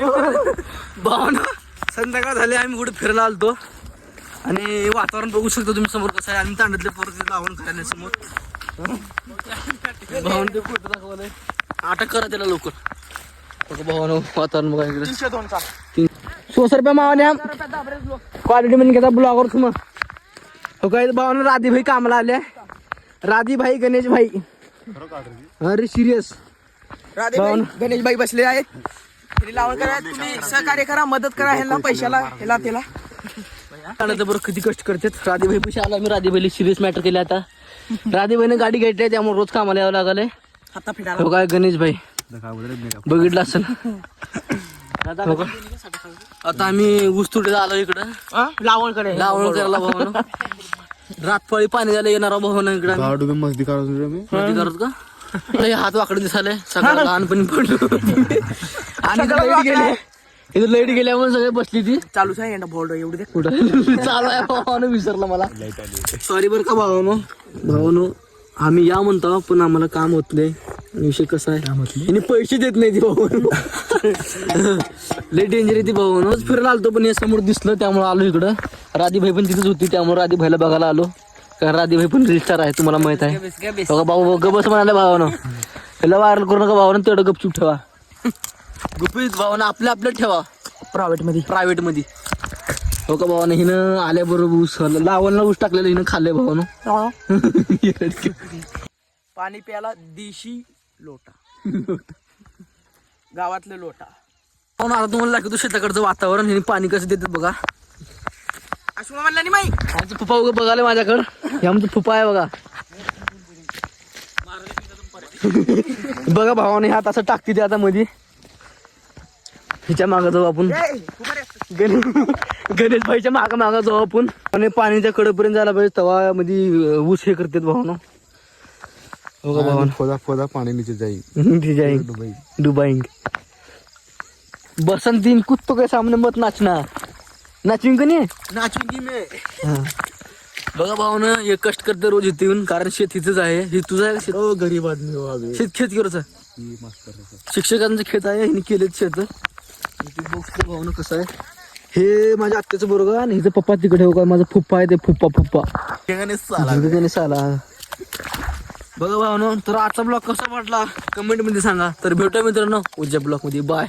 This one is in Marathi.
भावना संध्याकाळ झाली, आम्ही कुठे फिरायला आलतो आणि वातावरण बघू शकतो तुम्ही समोर कसं आहे. आम्ही तांड्यातले परत लावून करायला समोर भावना ते फोटो दाखवलंय. अटक करा त्याला लवकर. भावना वातावरण बघा इकडे 302चा 100 रुपये मावण्या क्वालिटी म्हणजे घेता ब्लॉगवर तुम्ही हो काय. भावना राधी भाई कामाला आले. राधी भाई गणेश भाई अरे सिरियस गणेश भाई बसले आहेत. लावण करा, तुम्ही सहकार्य करा, मदत करा ह्याला, पैशाला ह्याला त्याला. बरं किती कष्ट करतात. राधीभाई पैसे आला. मी राधीभाईला सिरियस मॅटर केले. आता राधीभाईने गाडी घेतली त्यामुळे रोज कामाला यावं लागले. हाता फिटायला हो काय गणेश भाई बघितलं असेल. आता आम्ही ऊसतोडीला आलो इकडं लावण करे लावण करायला भावना. रातपाळी पाणी द्यायला येणार भावना इकडं. मस्ती करत का लय हात वाकडे दिसाले. सगळं लहानपणी पडलो आणि लाईट गेले. इथं लाईट गेल्यामुळे सगळे बसली ती. चालूच आहे ना बोर्ड एवढी दे कुठं चालू आहे भावानं विसरलं मला. सॉरी बरं का भावानो आम्ही या म्हणतो पण आम्हाला काम होत नाही. विषय कसा आहे आणि पैसे देत नाही ती भावानो. लय डेंजर आहे ती भावानो. फिरायला आलतो पण हे समोर दिसलं त्यामुळे आलो इकडं. राधीभाई पण तिथेच होती त्यामुळे राधीभाईला बघायला आलो. कारण राधीभाई पण रील स्टार आहे तुम्हाला माहित आहे. बघा भाऊ गबस म्हणाले भावानं ह्याला व्हायरल करू नका भावानं. तेवढं गपचूप ठेवा. गुपित भावानं आपलं ठेवा प्रायव्हेट मध्ये. हो का भावानं हिनं आल्याबरोबर ऊस लावणला ऊस टाकलेलं हिनं खाल्लंय भावानं. पाणी प्यायला देशी लोटा गावातलं लोटा. आता तुम्हाला लागतो शेताकडचं वातावरण हिने पाणी कसं देतात बघा. अश्व म्हणला नाही माहिती. आमचं फुफा उगं बघाले माझ्याकडं. हे आमचं फुफा आहे बघा. बघा भावाने हात असं टाकते ते आता मध्ये. हिच्या मागं जाऊ आपण. गणेश भाईच्या मागं जाऊ आपण. आणि पाणीच्या कडेपर्यंत जायला पाहिजे तवा मध्ये ऊस हे करतात भावना. हो का भावना फोदा पानी नीचे जाएगी डुबाएंगे. बसंती कुत्तों के सामने मत नाचना. नाचविंग का नाही नाचुंगी में. बघा भावना हे कष्ट करते रोज इथे येऊन. कारण शेत हिचंच आहे. हे तुझं आहे शेत. गरीब आदमी हो अभी. शेत करूच शिक्षकांचं खेत आहे. हिने केलेत शेत. बघतो भावना कसं आहे. हे माझ्या आत्याचं बरोबर आणि हिचं पप्पा तिकडे हो का. माझा फुप्पा आहे ते फुप्पा साला. बघा भावना तर आजचा ब्लॉग कसा वाटला कमेंट मध्ये सांगा. तर भेटूया मित्रांनो उद्या ब्लॉग मध्ये. बाय.